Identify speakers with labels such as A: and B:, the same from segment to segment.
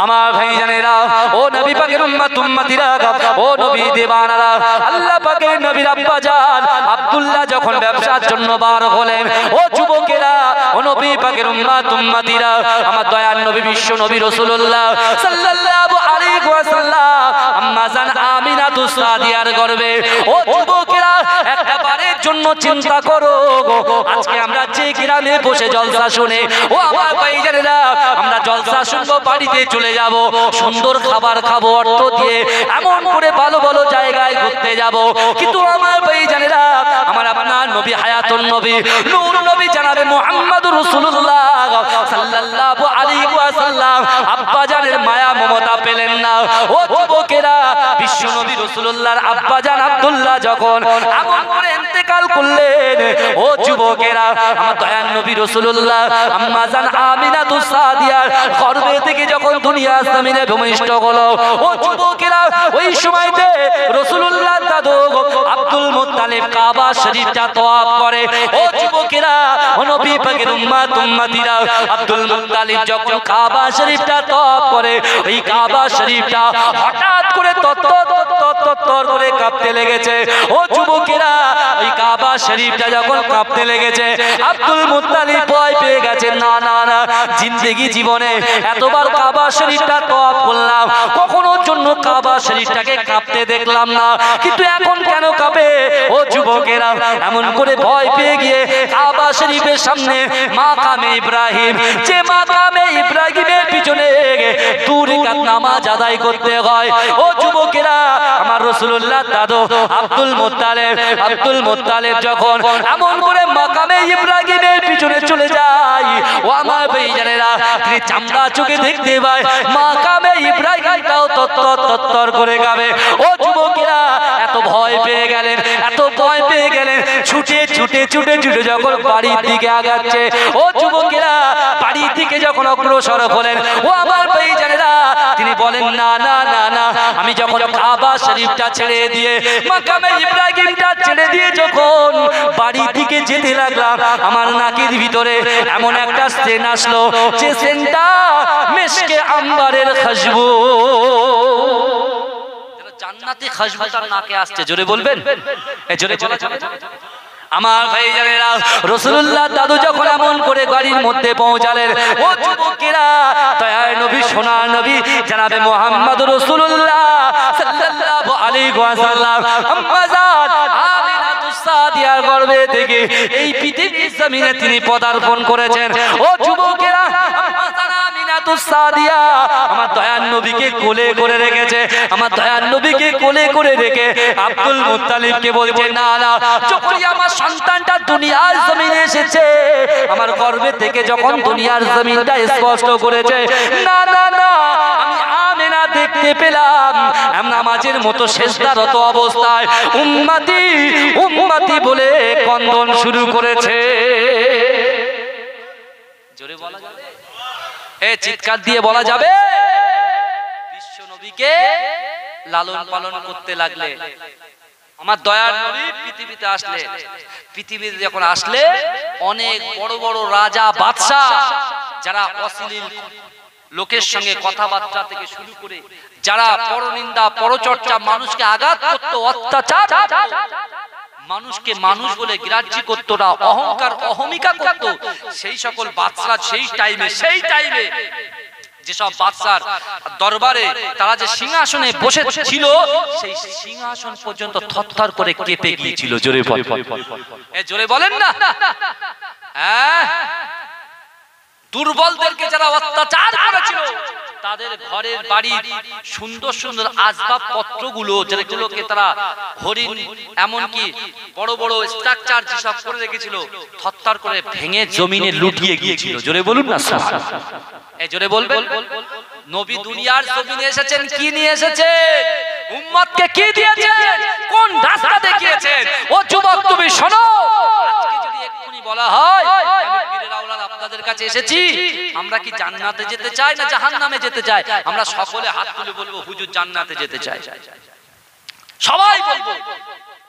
A: আমার ভাইজানেরা, ও নবী পাকের উম্মত উম্মতিরা, ও নবী দেওয়ানারা, আল্লাহ পাকের নবীর আব্বা জান আব্দুল্লাহ যখন ব্যবসার জন্য বার হলেন, ও যুবকেরা, ও নবী পাকের উম্মত উম্মতিরা, আমার দয়ার নবী বিশ্ব নবী রাসূলুল্লাহ সাল্লাল্লাহু আলাইহি ওয়াসাল্লাম আম্মা জান আমিনাতুস সাদিয়ার গর্ভে। ও যুবকেরা, একবারের জন্য চিন্তা করো, আজকে আমরা যে গ্রামে বসে জলসা শুনে, ও আমার ভাইজানেরা, আমরা জলসা শুনবো, বাড়িতে চলে যাব, সুন্দর খাবার খাবো অর্থ দিয়ে, এমন করে ভালো ভালো জায়গায় ঘুরতে যাব, কিন্তু আমার ভাইজানেরা, আমার আপনার নবী হায়াতুন নবী নূর নবী জানাবে মুহাম্মদুর রাসূলুল্লাহ সাল্লাল্লাহু আলাইহি ওয়াসাল্লাম আব্বা জানের মায়া মমতা পেলেন না। ও যুবকেরা, বিশ্ব নবী রাসূলুল্লাহর আব্বা জান আব্দুল্লাহ যখন এমন করে ইন্তেকাল করলেন, ও যুবকেরা, আমার দয়ার নবী রাসূলুল্লাহ আম্মা জান আমিনাতুস সাদিয়ার গর্ভে থেকে যখন দুনিয়া জমিনে ভূমিষ্ঠ হলো, ও যুবকেরা, ওই সময়তে রাসূলুল্লাহ দাদু আব্দুল মুত্তালিব কাবা শরীফটা তওয়াফ করে। ও যুবকেরা, ও নবী পাকের উম্মত উম্মতিরা, আব্দুল মুত্তালিব যখন কাবা শরীফটা তওয়াফ করে, ওই কাবা শরীফটা হঠাৎ করে তত্তর করে কাঁপতে লেগেছে। ও যুবকেরা, ওই কাবা শরীফটা যখন কাঁপতে লেগেছে, আব্দুল মুত্তালিব ভয় পেয়ে গেছে, না না না, জিন্দেগি জীবনে এতবার কাবা শরীফটা তওয়াফ করলাম, কখনো জন্য কাবা শরীফটাকে কাঁপতে দেখলাম না, কিন্তু এখন কেন কাঁপে? ও যুবকেরা, এমন করে ভয় পেয়ে গিয়ে কাবা শরীফের সামনে মাকামে ইব্রাহিম, যে মাকামে ইব্রাহিমের পিছনে 2 রাকাত নামাজ আদায় করতে হয়। ও যুবকেরা, আমার রাসূলুল্লাহ দাদু আব্দুল মুত্তালিব যখন এমন করে মাকামে ইব্রাহিমের পিছনে চলে যায়, ও আমার ভাইজানেরা, তিনি চামড়া চোখে দেখতে পায় মাকামে ইব্রাহিমটাও তত্তর করে গাবে। ও যুবকেরা, এত ভয় পেয়ে গেলেন, ছুটে যখন বাড়ির দিকে আগাচ্ছে, ও যুবকেরা, বাড়ির দিকে যখন অগ্রসর হলেন, ও আমার ভাইজানেরা, তিনি বলেন, না না না না, আমি যখন কাবা শরীফটা ছেড়ে দিয়ে, মাকামে ইব্রাহিমটা ছেড়ে দিয়ে যখন বাড়ি দিকে যেতে লাগলাম, আমার নাকের ভিতরে এমন একটা সেন্ট আসলো, যে সেন্টটা মিশকে আম্বারের খুশবু, জান্নাতি খুশবু তার নাকে আসছে। জোরে বলবেন, জোরে চলে। আমার ভাইজানেরা, রাসূলুল্লাহ দাদু যখন এমন করে গাড়ির মধ্যে পৌঁছালেন, ও যুবকেরা, দয়ার নবী সোনার নবী জনাবে মুহাম্মদুর রাসূলুল্লাহ সাল্লাল্লাহু আলাইহি ওয়াসাল্লাম আম্মা জান আমিনাতুস সাদিয়ার গর্ভে থেকে এই পৃথিবীর জমিনে তিনি পদার্পণ করেছেন। ও যুবকেরা, আম্মা জান আমিনাতুস সাদিয়া আমার দয়ার নবীকে কোলে করে রেখেছে, আমার দয়ার নবীকে কোলে করে রেখে আব্দুল মুত্তালিবকে বলছে, না না, যখন আমার সন্তানটা দুনিয়ার জমিনে এসেছে, আমার গর্ভে থেকে যখন দুনিয়ার জমিনটা স্পষ্ট করেছে, না না না, আমি আমিনা দেখতে পেলাম নামাজের মতো সিজদারত অবস্থায় উম্মতি উম্মতি বলে কন্দন শুরু করেছে। জোরে বলা যাবে? চিৎকার দিয়ে বলা যাবে? বিশ্ব নবীকে লালন পালন করতে লাগলে, আমার দয়ার নবী পৃথিবীতে যখন আসলে, অনেক বড় বড় রাজা বাদশা, যারা অশ্লীল লোকের সঙ্গে কথাবার্তা থেকে শুরু করে, যারা পরনিন্দা পরচর্চা, মানুষকে আঘাত করত, অত্যাচার, মানুষকে মানুষ বলে গ্রাহ্য করত না, অহংকার অহমিকা করত, সেই সকল বাদশা সেই টাইমে যেসব বাদশার দরবারে তারা যে সিংহাসনে বসে ছিল, সেই সিংহাসন পর্যন্ত থরথর করে কেঁপে গিয়েছিল। জোরে বলেন না? দুর্বলদেরকে যারা অত্যাচার করেছিল, তাদের ঘরের বাড়ির সুন্দর সুন্দর আসবাব পত্রগুলো, যেগুলোকে তারা হরিণ, এমনকি বড় বড় স্ট্রাকচার যেসব করে রেখেছিল, থরথর করে ভেঙে জমিনে লুটিয়ে গিয়েছিল। জোরে বলুন না? জোরে বলবেন? নবী দুনিয়ার জমিনে এসেছেন, কি নিয়ে এসেছেন? উম্মতকে কি দিয়েছেন? কোন রাস্তা দেখিয়েছেন? ও যুবক, তুমি শোনো, আজকে যদি এক্ষুনি বলা হয় আমি পীরের আওলাদ আপনাদের কাছে এসেছি, আমরা কি জান্নাতে যেতে চাই না জাহান্নামে যেতে চাই? আমরা সকলে হাত তুলে বলবো, হুজুর জান্নাতে যেতে চাই। সবাই বলবো।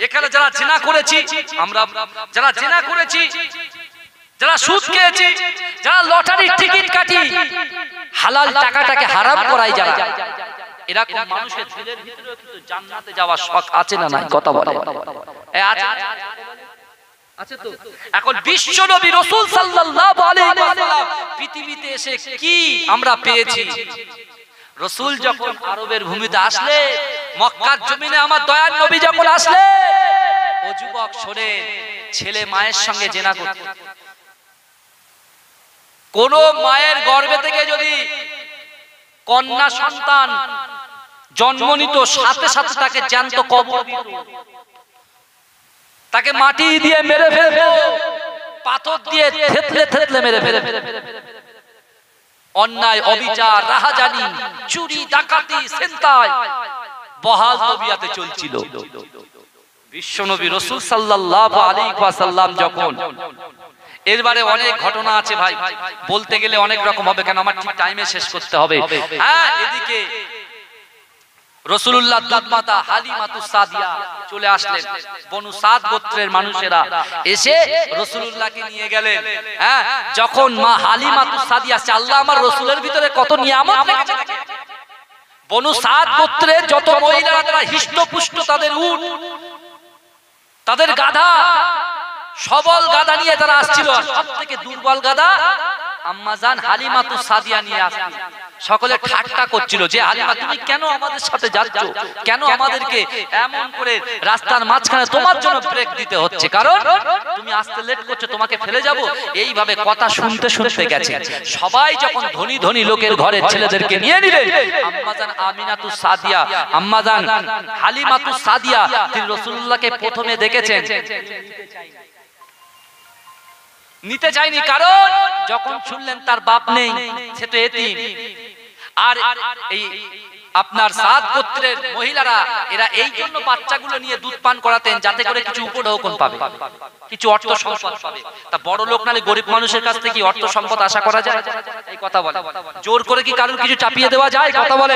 A: এখানে যারা জিনা করেছি, আমরা যারা জিনা করেছি, যারা সুদ খেয়েছি, যারা লটারির টিকিট কাটি, হালাল টাকাটাকে হারাম করাই যারা, এরকম মানুষের দিলের ভিতরে কিন্তু জান্নাতে যাওয়ার শখ আছে না নাই? কথা বলে আছে আছে তো। এখন বিশ্ব নবী রাসূল সাল্লাল্লাহু আলাইহি ওয়াসাল্লাম পৃথিবীতে এসে কি আমরা পেয়েছি? রাসূল যখন আরবের ভূমিতে আসলে, মক্কার জমিনে আমার দয়ার নবী যখন আসলে, ও যুবক শোনে, ছেলে মায়ের সঙ্গে জেনা করত। কোন মায়ের গর্ভে থেকে যদি কন্যা সন্তান জন্ম নিত, সাথে সাথে তাকে জ্যান্ত কবর দিত, তাকে মাটি দিয়ে মেরে ফেলতো, পাথর দিয়ে থেতলে থেতলে মেরে ফেলতো। অন্যায়, অবিচার, রাহাজানি, চুরি, ডাকাতি, ছিনতাই বহাল তবিয়াতে চলছিল। বিশ্বনবী রাসূল সাল্লাল্লাহু আলাইহি ওয়াসাল্লাম যখন, এরবারে অনেক ঘটনা আছে ভাই, বলতে গেলে অনেক রকম হবে, কেন আমার ঠিক টাইমে শেষ করতে হবে। হ্যাঁ, এদিকে রাসূলুল্লাহ দুধমাতা হালিমাতুস সাদিয়া চলে আসলেন। বনু সাদ গোত্রের মানুষেরা এসে রাসূলুল্লাহকে নিয়ে গেলেন। হ্যাঁ, যখন মা হালিমাতুস সাদিয়া, আল্লাহ আমার রাসূলের ভিতরে কত নিয়ামত রেখেছে। বনু সাদ গোত্রের যত মহিলারা, তারা হিষ্টপুষ্ট, তাদের উট, তাদের গাধা, সবল গাধা নিয়ে তারা আসছিল। সবথেকে দুর্বল গাধা আম্মাজান হালিমাতুস সাদিয়া নিয়ে আসলেন। সকলে ঠাট্টা করছিল যে, হালিমা তুমি কেন আমাদের সাথে যাচ্ছ, কেন আমাদেরকে এমন করে রাস্তার মাঝখানে তোমার জন্য ব্রেক দিতে হচ্ছে, কারণ তুমি আসতে লেট করছো, তোমাকে ফেলে যাব। এইভাবে কথা শুনতে শুনতে গেছে। সবাই যখন ধনী ধনী লোকের ঘরের ছেলেদেরকে নিয়ে নিলেন, আম্মাজান আমিনাতুস সাদিয়া, আম্মাজান হালিমাতুস সাদিয়া, তিনি রাসূলুল্লাহকে প্রথমে দেখেছেন, নিতে চাইনি, কারণ যখন শুনলেন তার বাপ নেই, সে তো এতিম। আর এই আপনার সাদ গোত্রের মহিলারা, এরা এই জন্য বাচ্চাগুলো নিয়ে দুধ পান করাতেন, যাতে করে কিছু উপঢৌকন পাবে, কিছু অর্থ সম্পদ পাবে। তা বড় লোক নালে গরিব মানুষের কাছ থেকে কি অর্থ সম্পদ আশা করা যায়? এই কথা বলে। জোর করে কি কারোর কিছু চাপিয়ে দেওয়া যায়? কথা বলে।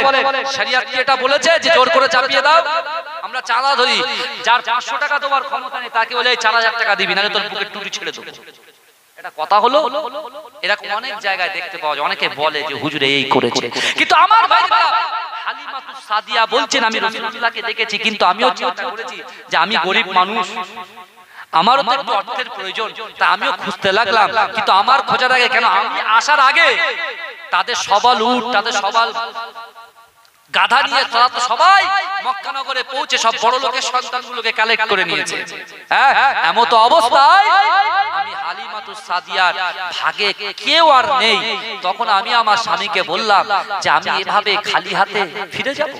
A: শরিয়ত কি এটা বলেছে যে জোর করে চাপিয়ে দাও? আমরা চাঁদা ধরি, যার 500 টাকা দেওয়ার ক্ষমতা নেই তাকে বলে 4000 টাকা দিবি, নাহলে তোর বুকের টুটি ছেড়ে দেবো। এটা কথা হলো? এরকম অনেক জায়গায় দেখতে পাওয়া যায়। অনেকে বলে যে হুজুর এই করেছে, কিন্তু আমার ভাই হালিমাতুস সাদিয়া বলছেন, আমি রাসূলুল্লাহকে দেখেছি, কিন্তু আমিও চিন্তা করেছি যে আমি গরিব মানুষ, আমারও তো একটু অর্থের প্রয়োজন, তা আমিও খুঁজতে লাগলাম। কিন্তু আমার খোঁজার আগে, কেন আমি আসার আগে তাদের সবাল উট, তাদের সবাল গাধা নিয়ে তারা তো সবাই মক্কা নগরে পৌঁছে সব বড় লোকের সন্তানগুলোকে কালেক্ট করে নিয়েছে। হ্যাঁ, এমন তো অবস্থায় আমি হালিমাতুস সাদিয়ার ভাগে কেউ আর নেই। তখন আমি আমার স্বামীকে বললাম যে আমি এভাবে খালি হাতে ফিরে যাব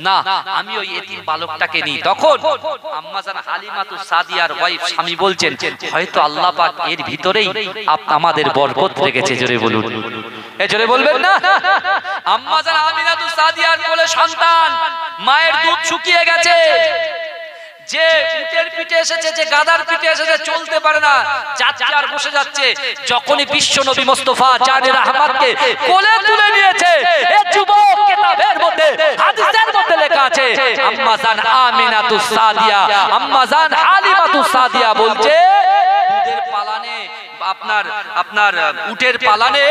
A: না, আমি ওই এতিম বালকটাকে নিই। তখন আম্মাজান হালিমাতুস সাদিয়ার ওয়াইফ স্বামী বলছেন, হয়তো আল্লাহ পাক এর ভিতরেই আমাদের বরকত রেখেছে। জোরে বলুন, এ জোরে বলবেন না? আম্মাজান আমিনাতুস সাদিয়ার কোলে সন্তান, মায়ের দুধ শুকিয়ে গেছে, যে উটের পিঠে এসেছে, যে গাধার পিঠে এসেছে, চলতে পারে না, যাচ্ছে আর বসে যাচ্ছে। যখনই বিশ্ব নবী মুস্তাফা জানে রহমতকে কোলে তুলে নিয়েছে, এই যুবক কিতাবের মধ্যে, হাদিসের মধ্যে লেখা আছে, আম্মাজান আমিনাতুস সাদিয়া, আম্মাজান হালিমাতুস সাদিয়া বলছে, দুধের পালানে, আপনার উটের পালানে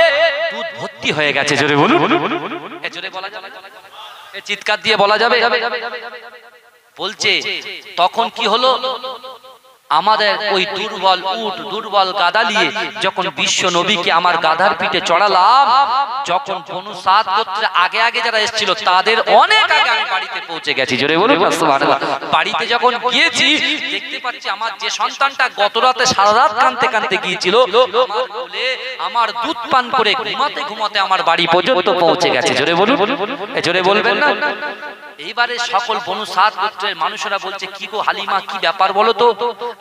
A: দুধ ভর্তি হয়ে গেছে। জোরে বলুন, এ জোরে বলা যাবে? এ চিৎকার দিয়ে বলা যাবে? বলছে তখন কি হলো, আমাদের ওই দুর্বল উট, দুর্বল গাধা নিয়ে যখন বিশ্ব নবীকে আমার গাধার পিঠে চড়ালাম, যখন বনু সাদ গোত্রে আগে আগে যারা এসেছিল তাদের অনেক আগে আমি বাড়িতে পৌঁছে গেছি। জোরে বলুন সুবহানাল্লাহ। বাড়িতে যখন গিয়েছি দেখতে পাচ্ছি আমার যে সন্তানটা গত রাতে সারা রাত কাঁদতে কাঁদতে গিয়েছিল, আমার কোলে আমার দুধ পান করে ঘুমাতে ঘুমাতে আমার বাড়ি পর্যন্ত পৌঁছে গেছে। জোরে বলুন, এ জোরে বলবেন না? এইবারে সকল বনু সাদ গোত্রের মানুষেরা বলছে, কি গো হালিমা, কি ব্যাপার বলো তো?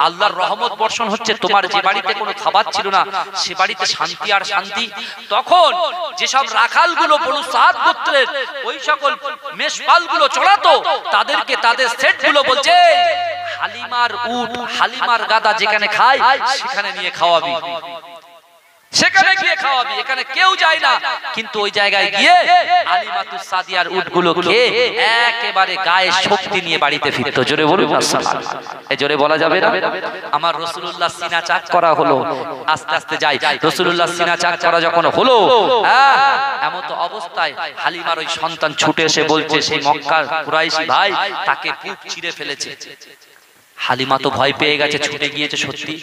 A: আল্লাহর রহমত বর্ষণ হচ্ছে, তোমার যে বাড়িতে কোনো খাবার ছিল না সে বাড়িতে শান্তি আর শান্তি। তখন যেসব রাখালগুলো বনু সাদ গোত্রের ওই সকল মেষপালগুলো চড়াতো, তাদেরকে তাদের সেটগুলো বলছে, হালিমার উট, হালিমার গাদা যেখানে খায় সেখানে নিয়ে খাওয়াবি। সেখানে গিয়ে খাওয়াবি, এখানে কেউ যায় না। কিন্তু ওই জায়গায় গিয়ে হালিমাতুস সাদিয়ার উটগুলো খেয়ে একেবারে গায়ে শক্তি নিয়ে বাড়িতে ফিরতো। জোরে বলুন আসসালাম। এই জোরে বলা যাবে না? আমার রাসূলুল্লাহ সিনা চাক করা হলো, আস্তে আস্তে যাই, রাসূলুল্লাহ সিনা চাক করা যখন হলো, এমন তো অবস্থায় হালিমার ওই সন্তান ছুটে এসে বলছে সেই মক্কার কুরাইশি ভাই তাকে বুক চিরে ফেলেছে। হালিমা তো ভয় পেয়ে গেছে, ছুটে গিয়েছে। সত্যি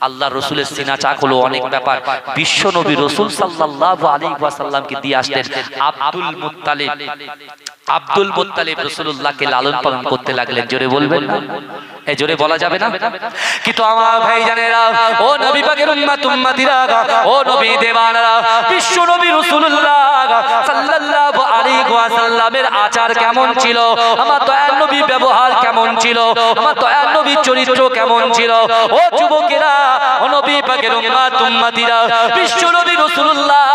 A: আল্লাহ রসুলের সিনা চাক হলো, অনেক ব্যাপার। বিশ্ব নবী রসুল সাল্লাল্লাহু আলাইহি ওয়াসাল্লামকে দিয়ে আসলেন আব্দুল মুত্তালিব। আব্দুল মুত্তালিব রাসূলুল্লাহকে লালন পালন করতে লাগলেন। জোরে বলবেন না? এই জোরে বলা যাবে না? কিন্তু আমার ভাইজানেরা, ও নবী পাকের উম্মত উম্মতিরা, ও নবী দেওয়ানারা, বিশ্ব নবী রাসূলুল্লাহ সাল্লাল্লাহু আলাইহি ওয়াসাল্লামের আচার কেমন ছিল, আমার দয়ার নবী ব্যবহার কেমন ছিল, আমার দয়ার নবীর চরিত্র কেমন ছিল, ও যুবকেরা, ও নবী পাকের উম্মত উম্মতিরা, বিশ্ব নবী রাসূলুল্লাহ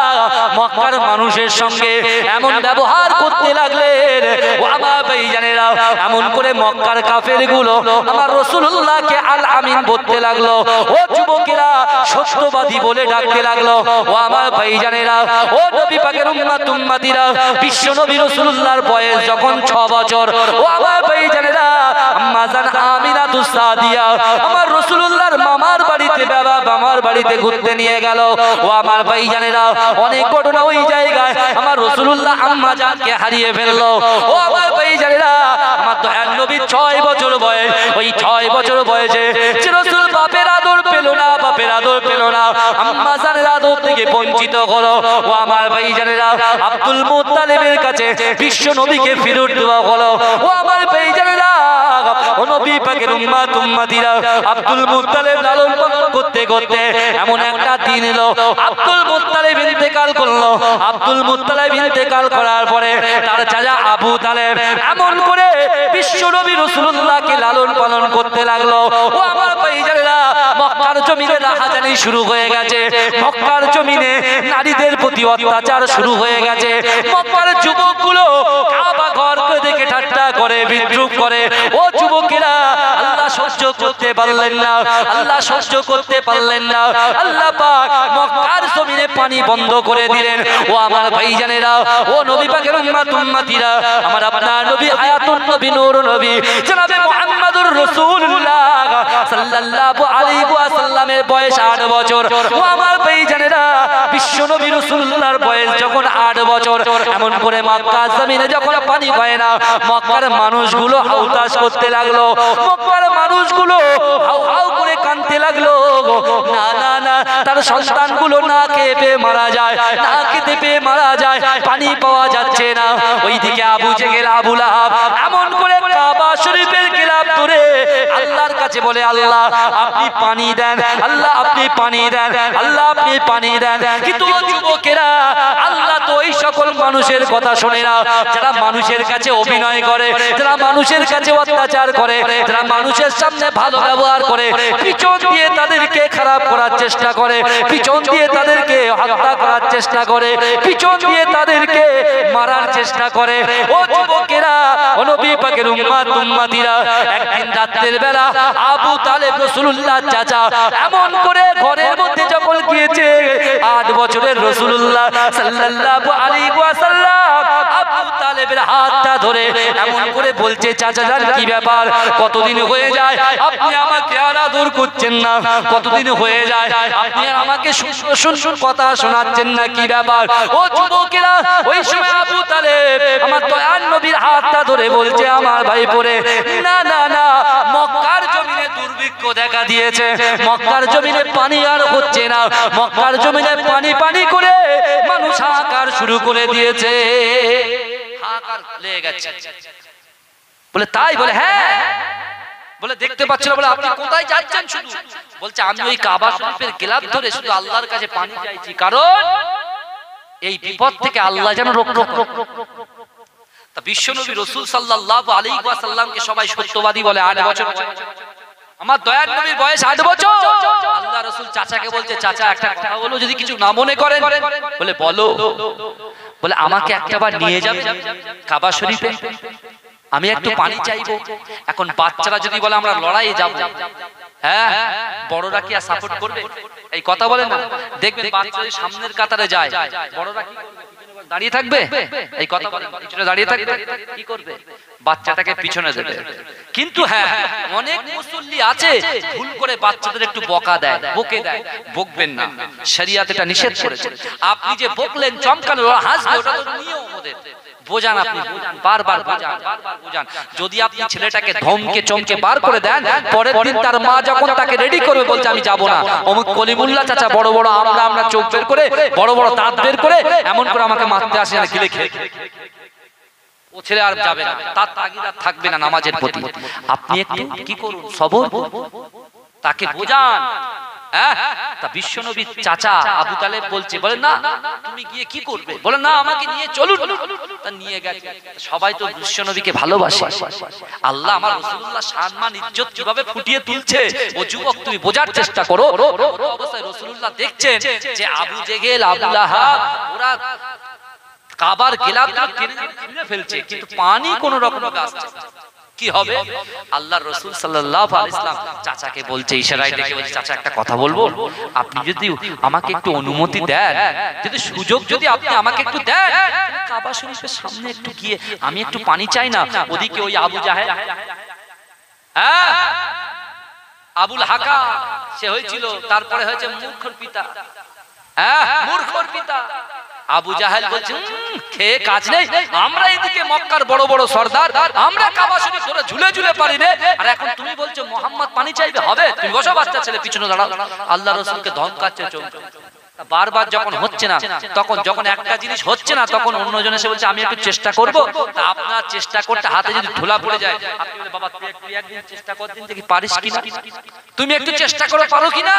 A: মক্কার মানুষের সঙ্গে এমন ব্যবহার করতে লাগলেন, ও আমার ভাইজানেরা, এমন করে মক্কার কাফেরগুলো আমার রাসূলুল্লাহকে আল আমিন বলতে লাগলো, ও যুবকেরা সত্যবাদী বলে ডাকতে লাগলো। ও আমার ভাইজানেরা, ও নবী পাকের উম্মত উম্মতিরা, বিশ্ব নবী রাসূলুল্লাহর বয়স যখন 6 বছর, ও আমার ভাইজানেরা, আম্মা জান আমিনাতুস সাদিয়া আমার রাসূলুল্লাহর মামার বাড়িতে, বাবা মামার বাড়িতে ঘুরতে নিয়ে গেল। ও আমার ভাইজানেরা, অনেক ঘটনা ওই জায়গায় আমার রাসূলুল্লাহ আম্মা জানকে হারিয়ে ফেললো। ও আমার ভাইজানেরা, আমার দয়ার নবীর 6 বছর বয়স, ওই 6 বছর বয়সে যে রাসূল বাপের আদর পেল না, বাপের আদর পেল না, আম্মা জানের আদর থেকে বঞ্চিত হলো। ও আমার ভাইজানেরা, আব্দুল মুত্তালিবের কাছে বিশ্ব নবীকে ফিরত দেওয়া হলো। ও আমার ভাইজানেরা, ও নবী পাকের উম্মত উম্মতিরা, আব্দুল মুত্তালিব লালন পালন করতে করতে এমন একটা দিন এলো, আব্দুল মুত্তালিব ইন্তেকাল করলো। আব্দুল মুত্তালিব ইন্তেকাল করার পরে তার চাচা আবু তালেব এমন করে বিশ্ব নবী রাসূলুল্লাহকে লালন পালন করতে লাগলো। ও আমার ভাইজানেরা, মক্কার জমিনে রাহাজানি শুরু হয়ে গেছে, মক্কার জমিনে নারীদের প্রতি অত্যাচার শুরু হয়ে গেছে। মক্কার যুবকগুলো কাবা ঘরকে দেখে ঠাট্টা করে, বিদ্রুপ করে। ও যুবকেরা, আল্লাহ সহ্য করতে পারলেন না, আল্লাহ সহ্য করতে পারলেন না, আল্লাহ পাক মক্কার জমিনে পানি বন্ধ করে দিলেন। ও আমার ভাইজানেরা, ও নবী পাকের উম্মত উম্মতিরা, আমার আপনার নবী হায়াতুন নবী নূরুন নবী জনাবে মুহাম্মদুর রাসূলুল্লাহ সাল্লাল্লাহু আলাইহি ওয়াসাল্লামের বয়স 8 বছর। ও আমার ভাইজানেরা, বিশ্ব নবী রাসূলুল্লাহর বয়স যখন 8 বছর, এমন করে মক্কার জমিনে যখন পানি হয় না, মক্কার মানুষগুলো হাউতাস করতে লাগলো, মক্কার মানুষগুলো হাউ হাউ করে কাঁদতে লাগলো। না না না, তার সন্তানগুলো না খেয়ে পেয়ে মারা যায়, না খেতে পেয়ে মারা যায়, পানি পাওয়া যাচ্ছে না। ওইদিকে আবু জেহেল, আবু লাহাব এমন করে কাবা শরীফের গিলাফ ধরে আল্লাহর কাছে বলে, আল্লাহ আপনি পানি দেন, আল্লাহ আপনি পানি দেন, আল্লাহ আপনি পানি দেন। কিন্তু যুবকেরা, আল্লাহ তো ওই সকল মানুষের কথা শোনে না যারা মানুষের কাছে অভিনয় করে, যারা মানুষের কাছে অত্যাচার করে, যারা মানুষের সামনে ভালো ব্যবহার করে, পিছন দিয়ে তাদেরকে খারাপ করার চেষ্টা করে, পিছন দিয়ে তাদেরকে হত্যা করার চেষ্টা করে, পিছন দিয়ে তাদেরকে মারার চেষ্টা করে। ও যুবকেরা, ও নবী পাকের উম্মত উম্মতিরা, একদিন রাতের বেলা আবু তালেব রাসূলুল্লাহর চাচা এমন করে ঘরের মধ্যে যখন গিয়েছে, 8 বছরের রাসূলুল্লাহ সাল্লাল্লাহু আলাইহি ওয়াসাল্লাম আবু তালেবের হাতটা ধরে এমন করে বলছে, চাচা জান কি ব্যাপার, কতদিন হয়ে যায় আপনি আমাকে আর আদর করছেন না, কতদিন হয়ে যায় আপনি আমাকে সুন্দর কথা শোনাচ্ছেন না, কি ব্যাপার? ও যুবকেরা, ওই সময় আবু তালেব আমার দয়ার নবীর হাতটা ধরে বলছে, আমার ভাই পরে, না না না, মক্কার জমিনে দুর্ভিক্ষ দেখা দিয়েছে, মক্কার জমিনে পানি আর হচ্ছে না, মক্কার জমিনে পানি পানি করে মানুষ হাহাকার শুরু করে দিয়েছে, হাহাকার লেগে গেছে। বলে তাই? বলে হ্যাঁ। বলে দেখতে পাচ্ছিল? বলে আপনি কোথায় যাচ্ছেন? শুধু বলছে আমি ওই কাবা শরীফের গিলাফ ধরে শুধু আল্লাহর কাছে পানি চাইছি, কারণ এই বিপদ থেকে আল্লাহ যেন রক্ষা করে। তা বিশ্বনবী রাসূল সাল্লাল্লাহু আলাইহি ওয়াসাল্লামকে সবাই সত্যবাদী বলে। 8 বছর আমার দয়ার নবীর বয়স 8 বছর। আল্লাহ রাসূল চাচাকে বলছে, চাচা একটা কথা বলো, যদি কিছু না মনে করেন। বলে বলো। বলে আমাকে একটাবার নিয়ে যাবে কাবা শরীফে, আমি একটু পানি চাইবো। এখন বাচ্চারা যদি বলে আমরা লড়াইয়ে যাব, হ্যাঁ, বড়রা কি আর সাপোর্ট করবে? এই কথা বলেন না। দেখবেন বাচ্চা যদি সামনের কাতারে যায়, বড়রা কি করবে? দাঁড়িয়ে থাকবে? এই কথা বলেন, পিছনে দাঁড়িয়ে থাকবে? কি করবে? বাচ্চাটাকে পিছনে দেবে। কিন্তু হ্যাঁ, অনেক মুসল্লি আছে ভুল করে বাচ্চাদের একটু বকা দেয়, বকে দেয়। বকবেন না, শরীয়ত এটা নিষেধ করেছে। আপনি যে বকলেন, চমকালেন, ওরা হাসবে, ওটা তো নিয়ম ওদের। বোঝান, আপনি বোঝান, বারবার বোঝান, বারবার বোঝান। যদি আপনি ছেলেটাকে ধমকে চমকে বার করে দেন, পরের দিন তার মা যখন তাকে রেডি করবে, বলছে আমি যাব না, অমুক কলিমুল্লাহ চাচা বড় বড় আমরা চোখ বের করে, বড় বড় দাঁত বের করে এমন করে আমাকে মারতে আসে না, গিলে খেয়ে ও ছেলে আর যাবে না, তার তাগিদ আর থাকবে না নামাজের প্রতি। আপনি একটু কি করুন, সবর, তাকে বোঝান। তা বিশ্বনবীর চাচা আবু তালেব বলছে, বলে না তুমি গিয়ে কি করবে? বলে না আমাকে নিয়ে চলুন। তা নিয়ে গেছে। সবাই তো বিশ্বনবীকে ভালোবাসে। আল্লাহ আমার রাসূলুল্লাহ সম্মান ইজ্জত কিভাবে ফুটিয়ে তুলছে। ও যুবক, তুমি বোঝার চেষ্টা করো। অবস্থায় রাসূলুল্লাহ দেখছেন যে আবু জেহেল, আবু লাহাব ওরা কাবার গিলাফ টেনে ফেলছে, কিন্তু পানি কোন রকম আসছে। কি হবে? আল্লাহর রাসূল সাল্লাল্লাহু আলাইহি ওয়াসাল্লাম চাচাকে বলছে, ইশারায় ডেকে বলছে, চাচা একটা কথা বলবো, আপনি যদি আমাকে একটু অনুমতি দেন, যদি সুযোগ যদি আপনি আমাকে একটু দেন, কাবা শরীফের সামনে একটু গিয়ে আমি একটু পানি চাই না। ওদিকে ওই আবু জাহেল, আবুল হাকা সে হয়েছিল, তারপরে হয়েছে মূর্খর পিতা, মূর্খর পিতা আবু জাহেল বলছে, খেয়ে কাজ নেই, আমরা এদিকে মক্কার বড় বড় সর্দার, আমরা কাবা শরীফ ধরে ঝুলে ঝুলে পারি না, আর এখন তুমি বলছো মোহাম্মদ পানি চাইবে? হবে, তুমি বসো, বাচ্চা ছেলে পিছনে দাঁড়াও। আল্লাহ রাসূলকে ধমকাচ্ছে। বারবার যখন হচ্ছে না, তখন যখন একটা জিনিস হচ্ছে না, তখন অন্যজন এসে বলছে আমি একটু চেষ্টা করব। তা আপনার চেষ্টা করতে হাতে যদি ধুলা পড়ে যায়, আপনি বলে বাবা তুই একদিন চেষ্টা কর, দিন দেখি পারিস কিনা, তুমি একটু চেষ্টা করো, পারো কিনা।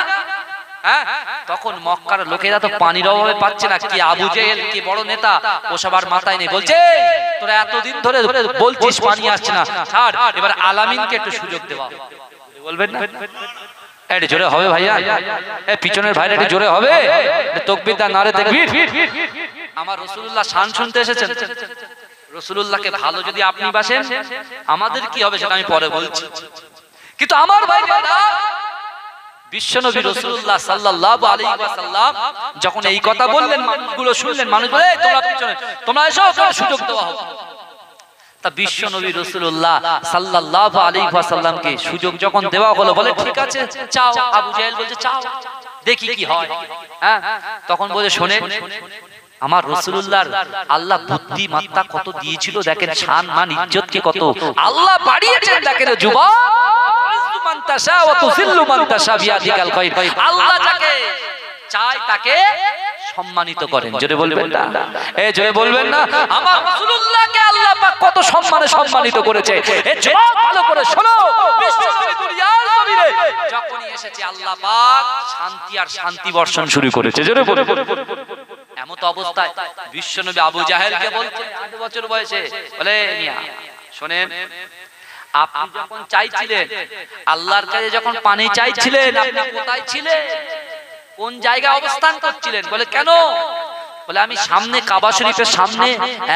A: তখন মক্কার লোকেরা তো পানির অভাবে পাচ্ছে না, কি আবু জেহেল কি বড় নেতা, ও সবার মাথায় নেই, বলছে তোরা এতদিন ধরে বলছিস পানি আসছে না, ছাড়, এবার আলামিনকে একটু সুযোগ দেওয়া। বলবেন না একটু জোরে হবে ভাইয়া? পিছনের ভাইরা একটু জোরে হবে, তাকবীর দা, নারে তাকবীর। আমার রাসূলুল্লাহ শান শুনতে এসেছেন। রাসূলুল্লাহকে ভালো যদি আপনি বাসেন, আমাদের কি হবে সেটা আমি পরে বলছি। কিন্তু আমার ভাইরা, বিশ্বনবী রাসূলুল্লাহ সাল্লাল্লাহু আলাইহি ওয়াসাল্লাম যখন এই কথা বললেন, মানুষগুলো শুনলেন, মানুষ বলে তোমরা পিছনে, তোমরা এসো, সুযোগ দেওয়া হবে। তা বিশ্বনবী রাসূলুল্লাহ সাল্লাল্লাহু আলাইহি ওয়াসাল্লামকে সুযোগ যখন দেওয়া হলো, বলে ঠিক আছে চাও। আবু জাহেল বলছে চাও, দেখি কি হয়। তখন বলে শোনেন, আমার রাসূলুল্লাহর আল্লাহ বুদ্ধি মাত্রা কত দিয়েছিল দেখেন, সম্মান ইজ্জত কি কত আল্লাহ বাড়িয়েছেন দেখেন। যুবক, আল্লাহ যাকে চায় তাকে সম্মানিত করেন। জোরে বলবেন না, জোরে বলবেন না। আমার রাসূলুল্লাহকে আল্লাহ পাক কত সম্মানে সম্মানিত করেছে। ভালো করে শোনো, বিশ্বনবী দুনিয়ার জমিনে যখনই এসেছে, আল্লাহ পাক শান্তি আর শান্তি বর্ষণ শুরু করেছে। জোরে বলবেন। এমত অবস্থায় বিশ্বনবী আবু জাহেলকে বলছে 8 বছর বয়সে, বলে মিয়া শোনেন, আপনি যখন চাইছিলেন আল্লাহর কাছে, যখন পানি চাইছিলেন, আপনি কোথায় ছিলেন? কোন জায়গায় অবস্থান করছিলেন? বলে কেন? বলে আমি সামনে কাবা শরীফের সামনে,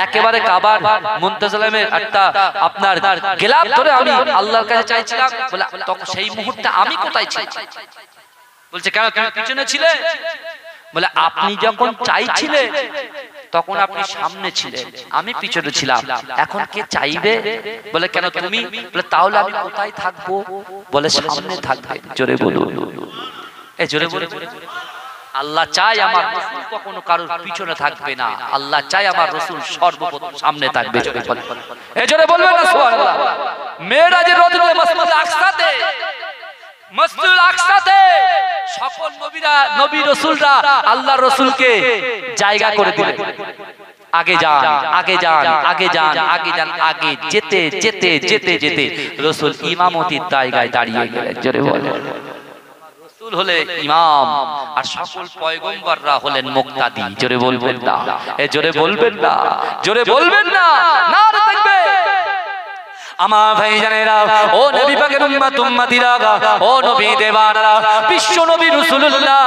A: একেবারে কাবার মুনতাজালামের একটা আপনার গিলাফ ধরে আমি আল্লাহর কাছে চাইছিলাম। বলে তখন সেই মুহূর্তে আমি কোথায় ছিলাম? বলছে কেন, তুমি পিছনে ছিলে? বলে আপনি যখন চাইছিলেন তখন আপনি সামনে ছিলেন, আমি পিছনে ছিলাম, এখন কে চাইবে? বলে কেন তুমি? বলে তাহলে আমি কোথায় থাকবো? বলে সামনে থাকবে। জোরে বলুন, জোরে বলুন। আল্লাহ চায় আমার রাসূল কখনো কারোর পিছনে থাকবে না, আল্লাহ চায় আমার রাসূল সর্বপ্রথম সামনে থাকবে। জোরে বলুন, জোরে বলবেন না সুবহানাল্লাহ। মেরাজের রজনীতে মসজিদুল আকসাতে, মসজিদুল আকসাতে সকল নবীরা, নবী রাসূলরা আল্লাহর রাসূলকে জায়গা করে দিলেন। আগে যান, আগে যান, আগে যান, আগে যান, আগে যেতে যেতে যেতে যেতে রাসূল ইমামতির জায়গায় দাঁড়িয়ে গেলেন। জোরে বলেন। রাসূল হলে ইমাম আর সকল পয়গম্বররা হলেন মুক্তাদি। জোরে বলবেন না, জোরে বলবেন না, জোরে বলবেন না। নারে তাকবীর। আমার ভাই জানেরা, ও নবী পাকের উম্মত উম্মতিরা, ও নবী দেওয়ানারা, বিশ্ব নবী রাসূলুল্লাহ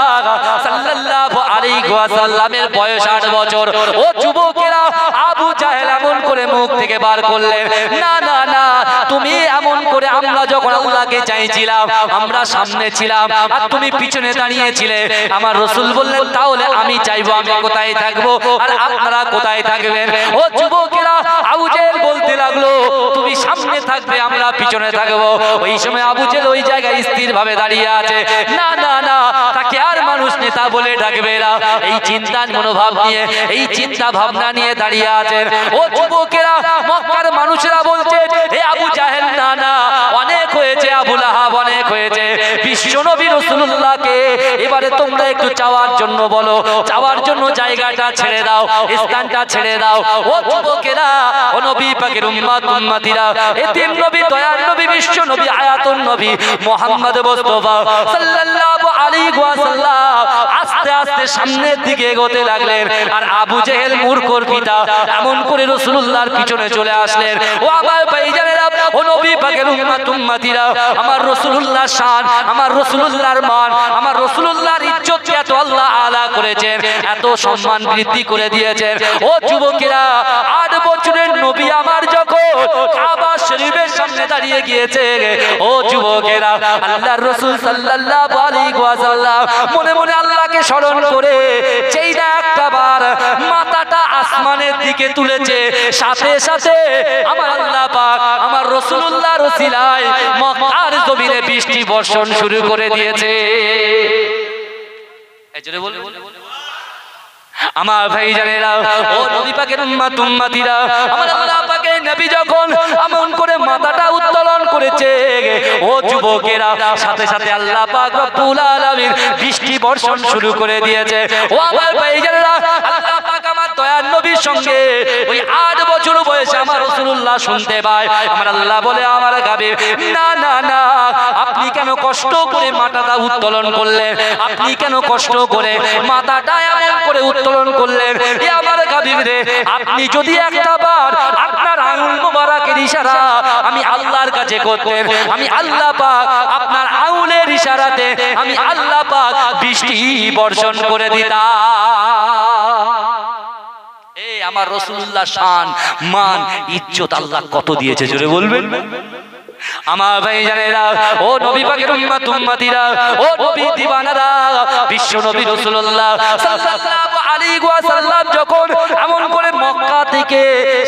A: সাল্লাল্লাহু আলাইহি ওয়াসাল্লামের বয়স 8 বছর। ও যুবকেরা, আবু জাহেল এমন করে মুখ থেকে বার করলেন, না না না, তুমি এমন করে, আমরা যখন আল্লাহকে চাইছিলাম আমরা সামনে ছিলাম আর তুমি পিছনে দাঁড়িয়েছিলে। আমার রাসূল বললেন, তাহলে আমি চাইবো আমি কোথায় থাকবো আর আপনারা কোথায় থাকবেন? ও যুবকেরা, আবু জেহেল বলতে লাগলো, তুমি সামনে থাকবে, আমরা পিছনে থাকবো। ওই সময় আবু জেহেল ওই জায়গায় স্থির ভাবে দাঁড়িয়ে আছে। না না না, তাকে আর মানুষ নেতা বলে ডাকবে না, এই চিন্তার মনোভাব নিয়ে, এই চিন্তা ভাবনা নিয়ে দাঁড়িয়ে আছেন। ও যুবকেরা, মক্কার মানুষেরা বলছে, হে আবু জাহেল, না না, অনেক হয়েছে, আবু লাহাব অনেক হয়েছে। বিশ্বনবী রাসূলুল্লাহকে এবারে তোমরা একটু চাওয়ার জন্য বলো, চাওয়ার জন্য জায়গাটা ছেড়ে দাও, স্থানটা ছেড়ে দাও। ও যুবকেরা, ও নবী পাকের উম্মত উম্মতিরা, এতিম নবী, দয়ার নবী, বিশ্ব নবী, আয়াতুন নবী মুহাম্মদ মুস্তাফা সাল্লাল্লাহু আলাইহি ওয়াসাল্লাম আস্তে আস্তে সামনের দিকে এগোতে লাগলেন। আর আবু জেহেল মূর্খর পিতা এমন করে রাসূলুল্লাহর পিছনে চলে আসলেন। ও আমার ভাইজানেরা, ও নবী পাকের উম্মত উম্মতিরা, আমার রাসূলুল্লাহর শান, আমার রাসূলুল্লাহর মান, আমার রাসূলুল্লাহর ইজ্জত এত আল্লাহ আলা করেছেন, এত সম্মান বৃদ্ধি করে দিয়েছেন। ও যুবকেরা, 8 বছরের নবী আমার যখন কাবা শরীফের সামনে দাঁড়িয়ে গিয়েছে, ও যুবকেরা, আল্লাহর রাসূল সাল্লাল্লাহু আলাইহি ওয়াসাল্লাম মনে মনে আল্লাহকে স্মরণ করে যেই না একটা বার মাথাটা আসমানের দিকে তুলেছে, সাথে সাথে আমার আল্লাহ পাক আমার রাসূলুল্লাহর ওসিলায় মক্কার জমিনে বৃষ্টি বর্ষণ শুরু করে দিয়েছে। এই জোরে বলুন আমার ভাইজানেরা, ও নবী পাকের উম্মত উম্মতিরা, আমার আল্লাহ পাকের নবী যখন এমন করে মাথাটা উত্তোলন করেছে, ও যুবকেরা, সাথে সাথে আল্লাহ পাক রব্বুল আলামিন বৃষ্টি বর্ষণ শুরু করে দিয়েছে। ও আমার ভাইজানেরা, আল্লাহ পাক আমার দয়ার নবীর সঙ্গে ওই 8 বছর বয়সে আমার রাসূলুল্লাহ শুনতে পায়। আমার আল্লাহ বলে আমার গাবে, না না না, আপনি কেন কষ্ট করে মাথাটা উত্তোলন করলেন? আপনি কেন কষ্ট করে মাথাটা এমন করে উত্তোলন করলেন? এ আমার গাবিব রে, আপনি যদি একটা বার আপনার আঙ্গুল মোবারকের ইশারা আমি আল্লাহর কাছে করতেন, আমি আল্লাহ পাক আপনার আঙ্গুলের ইশারাতে আমি আল্লাহ পাক বৃষ্টি বর্ষণ করে দিতাম। এই আমার রাসূলুল্লাহ শান, মান, ইজ্জত আল্লাহ কত দিয়েছে, জোরে বলবেন। আমার ভাইজানেরা, ও নবী পাকের উম্মত উম্মতিরা, ও নবী দিওয়ানারা, বিশ্ব নবী রাসূলুল্লাহ সাল্লাল্লাহু আলাইহি ওয়াসাল্লাম যখন এমন করে মক্কা থেকে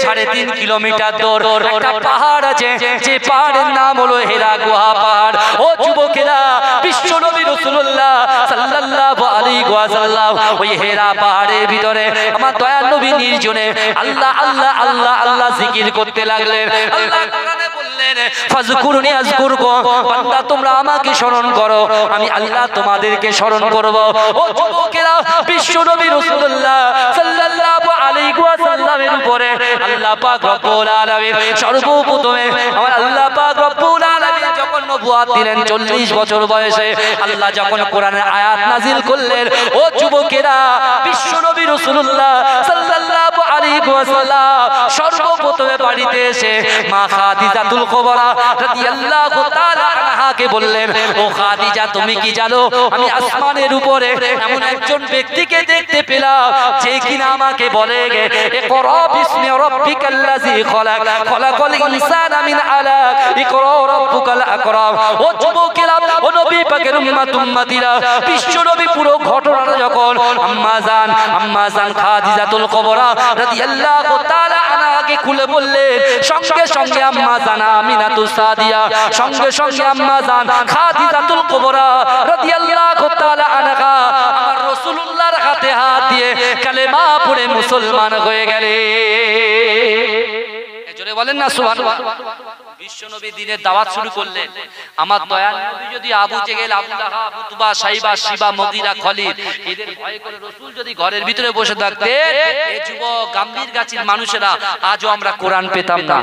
A: 3.5 কিলোমিটার দূর একটা পাহাড় আছে, যে পাহাড়ের নাম হলো হেরা গুহা পাহাড়। ও যুবকেরা, বিশ্ব নবী রাসূলুল্লাহ সাল্লাল্লাহু আলাইহি ওয়াসাল্লাম ওই হেরা পাহাড়ের ভিতরে আমার দয়ার নবী নির্জনে আল্লাহ আল্লাহ আল্লাহ আল্লাহ জিকির করতে লাগলেন। আল্লাহ কোরআনে বললেন, ফাজকুরুনি আযকুরকুম, বান্দা তোমরা আমাকে স্মরণ করো, আমি আল্লাহ তোমাদেরকে স্মরণ করব। ও যুবকেরা, বিশ্ব নবী রাসূলুল্লাহ সাল্লাল্লাহু আলাইহি ওয়াসাল্লামের উপরে আল্লাহ পাক রব্বুল আলামিন সর্বপ্রথমে আমার আল্লাহ পাক রব্বুল আলামিন যখন নবুয়ত দিলেন 40 বছর বয়সে, আল্লাহ যখন কোরআনের আয়াত নাজিল করলেন, ও যুবকেরা, বিশ্ব নবী রাসূলুল্লাহ সাল্লাল্লাহু আলাইহি ওয়াসাল্লাম সর্বপ্রথমে বাড়িতে এসে মা খাদিজাতুল কুবরা রাদিয়াল্লাহু তাআলা আনহাকে বললেন, ও খাদিজা, তুমি কি জানো আমি আসমানের উপরে এমন একজন ব্যক্তিকে দেখতে পেলাম যে কিনা আমাকে বলে, ইকরা বিসমি রাব্বিকাল্লাযী খালাক, খালাকাল ইনসানা মিন আলাক, ইকরা রাব্বুকাল আকরাম। ও যুবকেরা, ও নবী পাকের উম্মত উম্মতিরা, বিশ্ব নবী পুরো ঘটনাটা যখন আম্মা জান খাদিজাতুল কুবরা রাদিয়াল্লাহু তাআলা আনহাকে খুলে বললেন, সঙ্গে সঙ্গে আম্মা জান আমিনাতুস সাদিয়া, সঙ্গে সঙ্গে আম্মা জান খাদিজাতুল কুবরা রাদিয়াল্লাহু তাআলা আনহা আমার রাসূলুল্লাহর হাতে হাত দিয়ে কালেমা পড়ে মুসলমান হয়ে গেলেন। জোরে বলেন না সুবহানাল্লাহ। বিশ্ব নবী দ্বীনের দাওয়াত শুরু করলেন। আমার দয়াল নবী যদি আবু জেহেল, আবু লাহাব, উতবা, সাইবা, শিবা, মুগীরা, খলিদ এদের ভয় করে রাসূল যদি ঘরের ভিতরে বসে থাকতেন, এই যুবক গাম্ভীর গাছির মানুষেরা আজও আমরা কোরআন পেতাম না।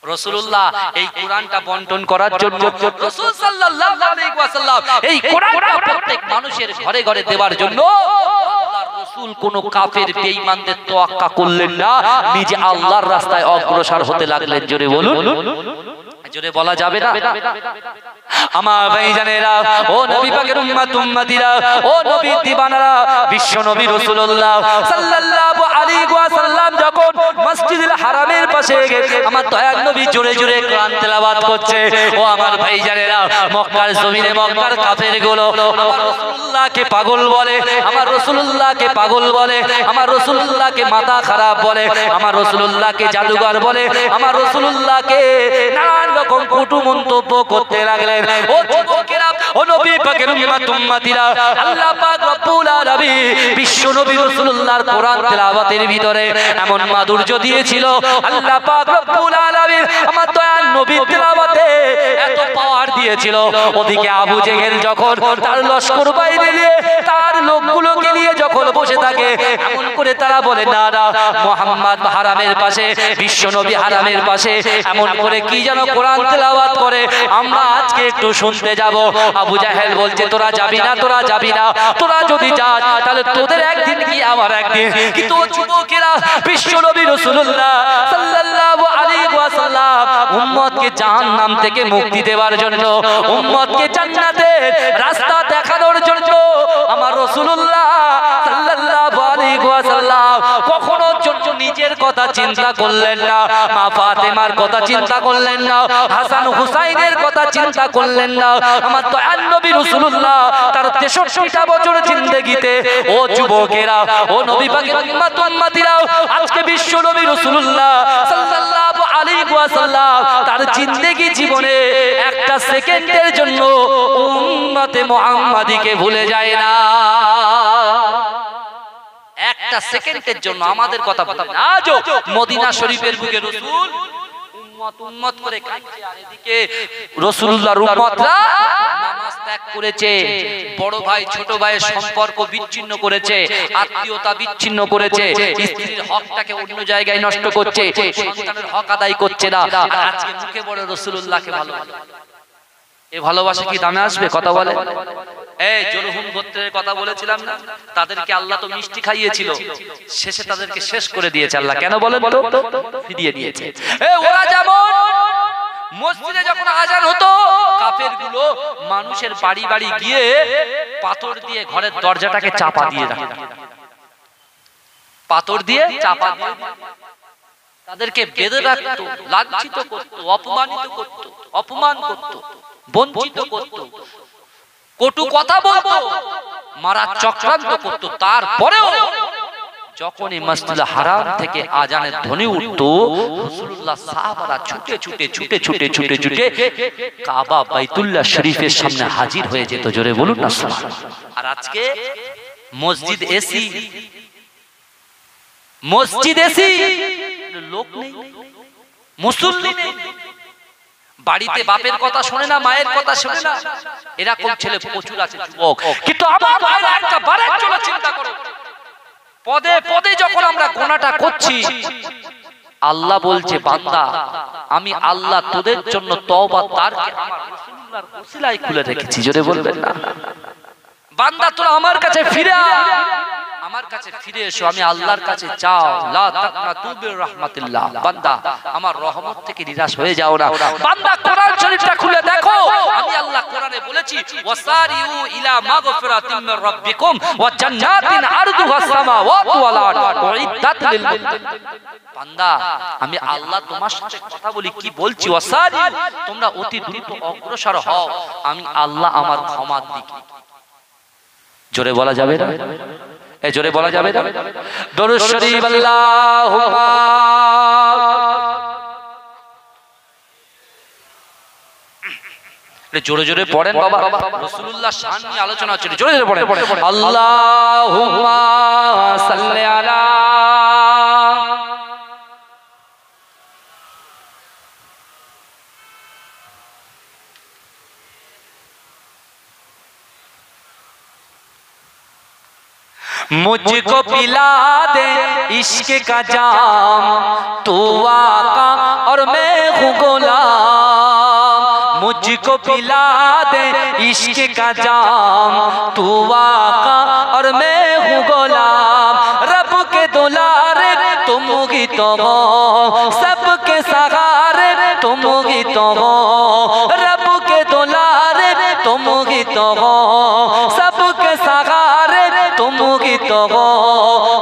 A: রাসূলুল্লাহ এই কোরআনটা বন্টন করার জন্য রাসূল সাল্লাল্লাহু আলাইহি ওয়াসাল্লাম এই কোরআনটা প্রত্যেক মানুষের ঘরে ঘরে দেওয়ার জন্য আল্লাহর রাসূল কোন কাফের বেঈমানদের তোয়াক্কা করলেন না, নিজে আল্লাহর রাস্তায় অগ্রসর হতে লাগলেন। জোরে বলুন, জোরে বলা যাবে না। আমার ভাইজানেরা, ও নবী পাকের উম্মত উম্মতিরা, ও নবীর দিওয়ানারা, বিশ্ব নবী রাসূলুল্লাহ সাল্লাল্লাহু আলাইহি ওয়াসাল্লাম যখন পাশে আমার দয়ার নবী জোরে জোরে কোরআন তেলাওয়াত করছে। ও আমার ভাইজানেরা, মক্কার জমিনে মক্কার কাফেরগুলো আমার রাসূলুল্লাহকে পাগল বলে, আমার রাসূলুল্লাহকে পাগল বলে, আমার রাসূলুল্লাহকে মাথা খারাপ বলে, আমার রাসূলুল্লাহকে জাদুঘর বলে, আমার রাসূলুল্লাহকে নানান রকম কটু মন্তব্য করতে লাগলেন। ও যুবকেরা, ও নবী পাকের উম্মতিরা, আল্লাহ পাক রব্বুল আলামিন বিশ্ব নবী রাসূলুল্লাহর কোরআন তেলাওয়াতের ভিতরে এমন মাধুর্য দিয়েছিল। আল্লাহ পাক রব্বুল আলামিন আমার দয়ার নবী তেলাওয়াতে এত পাওয়ার দিয়েছিল। ওদিকে আবু জেহেল যখন তার লশকর বাইরে নিয়ে তার লোকগুলোকে নিয়ে যখন বসে থাকে, এমন করে তারা বলে না না, মুহাম্মদ হারামের পাশে, বিশ্ব নবী হারামের পাশে এমন করে কি যেন কোরআন তেলাওয়াত করে, আমরা আজকে একটু শুনতে যাব। আবু জাহেল বলছে তোরা যাবি না, তোরা যাবি না, তোরা যদি যাস তাহলে তোদের একদিন কি আমার একদিন। কিন্তু যুবকেরা, বিশ্ব নবী রাসূলুল্লাহ সাল্লাল্লাহু আলাইহি ওয়াসাল্লাম উম্মতকে জাহান্নাম থেকে মুক্তি দেওয়ার জন্য, উম্মতকে জান্নাতের রাস্তা দেখানোর জন্য আমার রাসূলুল্লাহ সাল্লাল্লাহু আলাইহি ওয়াসাল্লাম কখনো জন্য নিজের কথা চিন্তা করলেন না, মা ফাতেমার কথা চিন্তা করলেন না, হাসান হুসাইনের কথা চিন্তা করলেন না। আমার দয়ার নবী রাসূলুল্লাহ তার 63টা বছর জিন্দেগিতে, ও যুবকেরা, ও নবী পাকের উম্মতিরা, আজকে বিশ্ব নবী রাসূলুল্লাহ সাল্লাল্লাহু আলাইহি ওয়াসাল্লাম তার জিন্দেগি জীবনে একটা সেকেন্ডের জন্য উম্মতে মুহাম্মাদিকে ভুলে যায় না। একটা সেকেন্ডের জন্য আমাদের কথা বলে না। আজও মদিনা শরীফের বুকে রাসূল উম্মত উম্মত করে কাঁদছে, আর এদিকে রাসূলুল্লাহর উম্মতরা নামাজ ত্যাগ করেছে, বড় ভাই ছোট ভাইয়ের সম্পর্ক বিচ্ছিন্ন করেছে, আত্মীয়তা বিচ্ছিন্ন করেছে, স্ত্রীর হকটাকে অন্য জায়গায় নষ্ট করছে, সন্তানের হক আদায় করছে না। আর আজকে মুখে বড় রাসূলুল্লাহকে ভালোবাসে। এই ভালোবাসা কি দামে আসবে? কথা বলে। এই জরহুম গোত্রের কথা বলেছিলাম না, তাদেরকে আল্লাহ তো মিষ্টি খাইয়েছিল, শেষে তাদেরকে শেষ করে দিয়েছে আল্লাহ। কেন বলেন তো? ফিরিয়ে দিয়েছে। ওরা যেমন মসজিদে যখন আজান হতো, কাফেরগুলো মানুষের বাড়ি বাড়ি গিয়ে পাথর দিয়ে ঘরের দরজাটাকে চাপা দিয়ে রাখত, পাথর দিয়ে চাপা দিয়ে তাদেরকে বেঁধে রাখতো, লাঞ্ছিত করত, অপমানিত করত, অপমান করত, বঞ্চিত করত, কটু কথা বলতো, মারা চক্রান্ত করত। তারপরেও যখন এই মসজিদুল হারাম থেকে আজানের ধ্বনি উঠতো, রাসূলুল্লাহ সাহাবারা ছুটে ছুটে ছুটে ছুটে ছুটে ছুটে কাবা বাইতুল্লাহ শরীফের সামনে হাজির হয়ে যেত। জোরে বলুন না সুবহানাল্লাহ। আর আজকে মসজিদ এসি, মসজিদ এসি, লোক নেই, মুসল্লি নেই, বাড়িতে বাপের কথা শোনে না, মায়ের কথা শোনে না, এরকম ছেলে প্রচুর আছে যুবক। কিন্তু আমার ভাইরা একটা বারের জন্য চিন্তা করো, পদে পদে যখন আমরা গুনাহটা করছি, আল্লাহ বলছে বান্দা আমি আল্লাহ তোদের জন্য তওবা দ্বারকে আমার রাসূলুল্লাহর ওসিলায় খুলে রেখেছি। জোরে বলবেন না? বান্দা তোরা আমার কাছে ফিরে আয়, আমার কাছে ফিরে এসো, আমি আল্লাহর কাছে চাও, লা তাকনাতু বির রাহমাতিল্লাহ। বান্দা আমার রহমত থেকে নিরাশ হয়ে যাও না। বান্দা কোরআন শরীফটা খুলে দেখো, আমি আল্লাহ কোরআনে বলেছি ওয়াসারিউ ইলা মাগফিরাতিম মির রাব্বিকুম ওয়া জান্নাতিন আরদুহা সামাওয়াতু ওয়াল আরদ উইদ্দাত লিল মুত্তাকিন। বান্দা আমি আল্লাহ তোমার সাথে কথা বলি, কি বলছি? ওয়াসারিউ, তোমরা অতি দ্রুত অগ্রসর হও, আমি আল্লাহ আমার ক্ষমার দিকে। জোরে বলা যাবে না? জোরে বলা যাবে না? দরুদ শরীফ আল্লাহুম্মা জোরে জোরে পড়েন বাবা, রাসূলুল্লাহ শান নিয়ে আলোচনা হচ্ছে, জোরে জোরে পড়েন। আল্লাহুম্মা সাল্লি আলা मुझको पिला दे इश्क का जाम, तू आका और मैं हूँ गुलाम। मुझको पिला दे इश्क का जाम, तू आका और मैं हूँ गुलाम। रब के दुलारे तुम ही तो हो, सबके सहारे तुम ही तो हो। रब के दुलारे तुम ही तो हो, सबके सहारे तुम ही तो हो।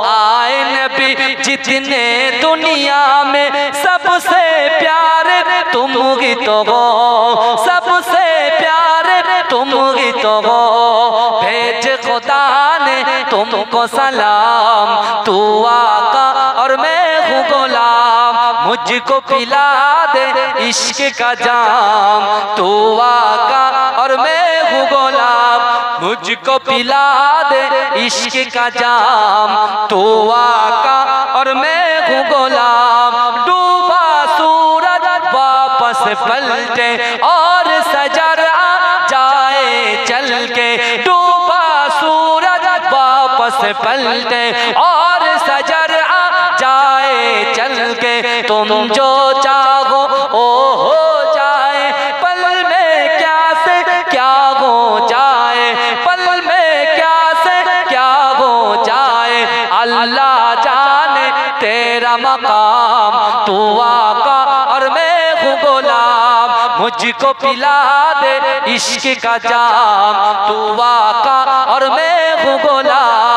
A: आए नबी जितने दुनिया में सबसे प्यारे तुम ही तो हो, सबसे प्यारे तुम ही तो हो। भेज खुदा ने तुमको सलाम, तू आका और मैं हूँ गुलाम। मुझको पिला दे इश्क का जाम, तू आका और मैं हूँ गुलाम। मुझको पिला दे इश्क का जाम, तू आका और मैं हूँ गुलाम। डूबा सूरज वापस पलटे और सजर आ जाए चल के, डूबा सूरज वापस पलटे और सजर आ जाए चल के। तुम जो चाहो ओ हो जाए, पल में क्या से क्या हो जाए, पल में क्या से क्या हो जाए। अल्लाह जाने तेरा मकाम, तू आका और मैं हूँ गुलाम। मुझको पिला दे इश्क का जाम, तू आका और मैं हूँ गुलाम।